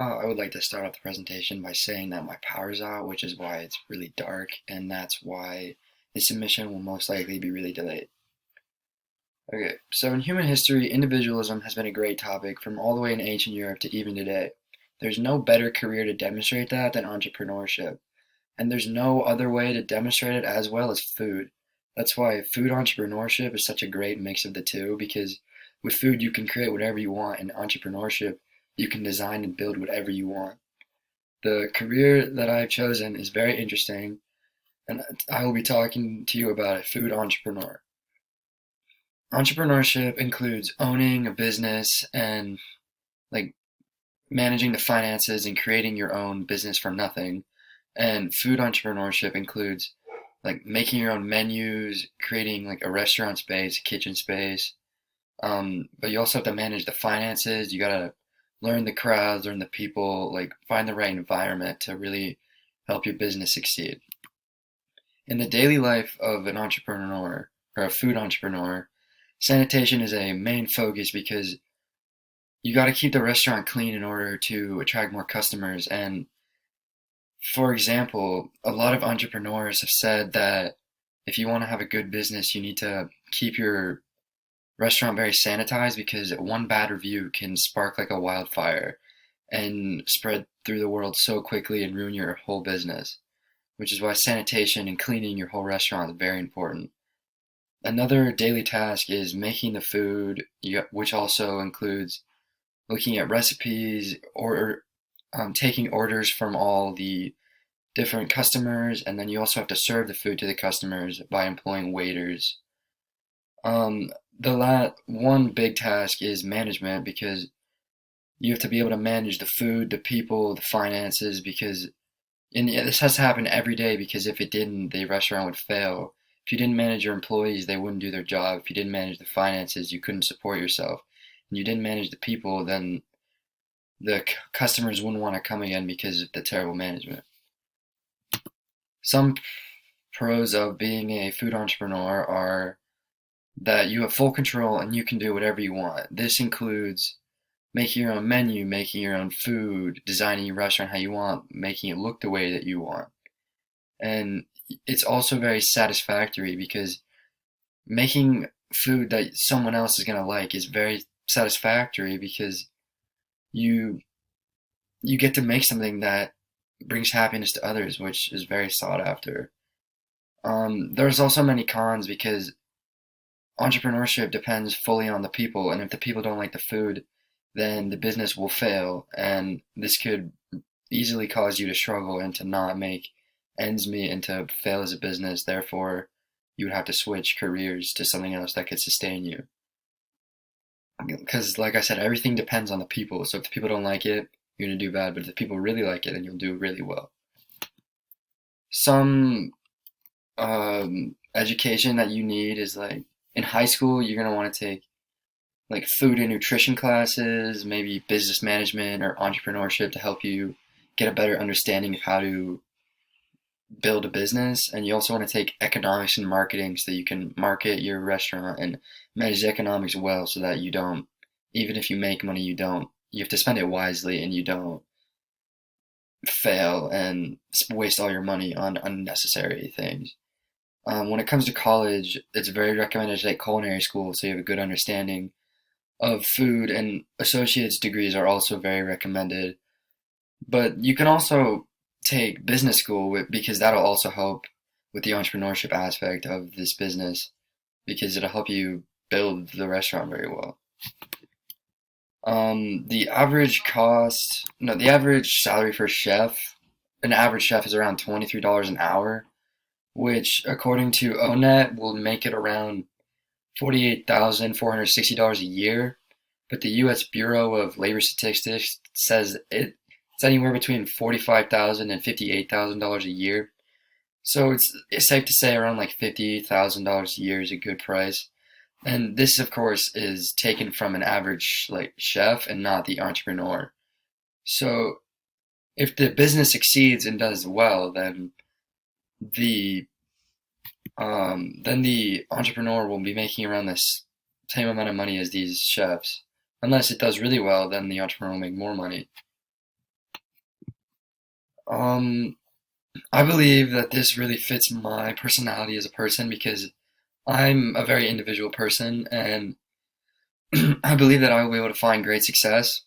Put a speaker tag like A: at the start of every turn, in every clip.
A: I would like to start off the presentation by saying that my power's out, which is why it's really dark, and that's why the submission will most likely be really delayed. Okay, so in human history, individualism has been a great topic from all the way in ancient Europe to even today. There's no better career to demonstrate that than entrepreneurship, and there's no other way to demonstrate it as well as food. That's why food entrepreneurship is such a great mix of the two, because with food you can create whatever you want, and entrepreneurship you can design and build whatever you want. The career that I've chosen is very interesting, and I will be talking to you about a food entrepreneur. Entrepreneurship includes owning a business and like managing the finances and creating your own business from nothing. And food entrepreneurship includes like making your own menus, creating like a restaurant space, a kitchen space. But you also have to manage the finances. You gotta learn the crowds, learn the people, like find the right environment to really help your business succeed. In the daily life of an entrepreneur or a food entrepreneur, sanitation is a main focus because you got to keep the restaurant clean in order to attract more customers. And for example, a lot of entrepreneurs have said that if you want to have a good business, you need to keep your restaurant very sanitized because one bad review can spark like a wildfire and spread through the world so quickly and ruin your whole business, which is why sanitation and cleaning your whole restaurant is very important. Another daily task is making the food, which also includes looking at recipes or taking orders from all the different customers, and then you also have to serve the food to the customers by employing waiters. One big task is management because you have to be able to manage the food, the people, the finances, because and yeah, this has to happen every day because if it didn't, the restaurant would fail. If you didn't manage your employees, they wouldn't do their job. If you didn't manage the finances, you couldn't support yourself. And you didn't manage the people, then the customers wouldn't want to come again because of the terrible management. Some pros of being a food entrepreneur are that you have full control and you can do whatever you want. This includes making your own menu, making your own food, designing your restaurant how you want, making it look the way that you want. And it's also very satisfactory because making food that someone else is going to like is very satisfactory because you you get to make something that brings happiness to others, which is very sought after. There's also many cons because entrepreneurship depends fully on the people, and if the people don't like the food, then the business will fail, and this could easily cause you to struggle and to not make ends meet and to fail as a business. Therefore, you would have to switch careers to something else that could sustain you. Because, like I said, everything depends on the people. So if the people don't like it, you're gonna do bad. But if the people really like it, then you'll do really well. Some education that you need is like in high school, you're gonna want to take like food and nutrition classes, maybe business management or entrepreneurship to help you get a better understanding of how to build a business. And you also want to take economics and marketing so that you can market your restaurant and manage the economics well so that you don't, even if you make money, you have to spend it wisely and you don't fail and waste all your money on unnecessary things. When it comes to college, it's very recommended to take culinary school so you have a good understanding of food, and associate's degrees are also very recommended. But you can also take business school because that'll also help with the entrepreneurship aspect of this business because it'll help you build the restaurant very well. The average cost, no, the average salary for a chef, an average chef is around $23 an hour, which according to ONET will make it around $48,460 a year. But the U.S. Bureau of Labor Statistics says it's anywhere between $45,000 and $58,000 a year. So it's safe to say around like $50,000 a year is a good price. And this, of course, is taken from an average like chef and not the entrepreneur. So if the business succeeds and does well, the then the entrepreneur will be making around this same amount of money as these chefs. Unless it does really well, then the entrepreneur will make more money. Um, I believe that this really fits my personality as a person because I'm a very individual person, and I believe that I will be able to find great success.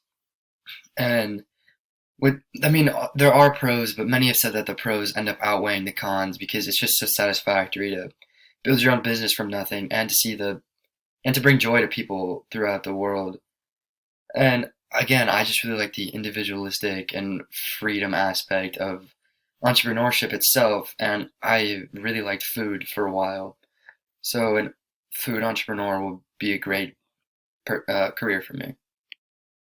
A: And I mean, there are pros, but many have said that the pros end up outweighing the cons because it's just so satisfactory to build your own business from nothing and to see and to bring joy to people throughout the world. And again, I just really like the individualistic and freedom aspect of entrepreneurship itself. And I really liked food for a while. So, an food entrepreneur will be a great career for me.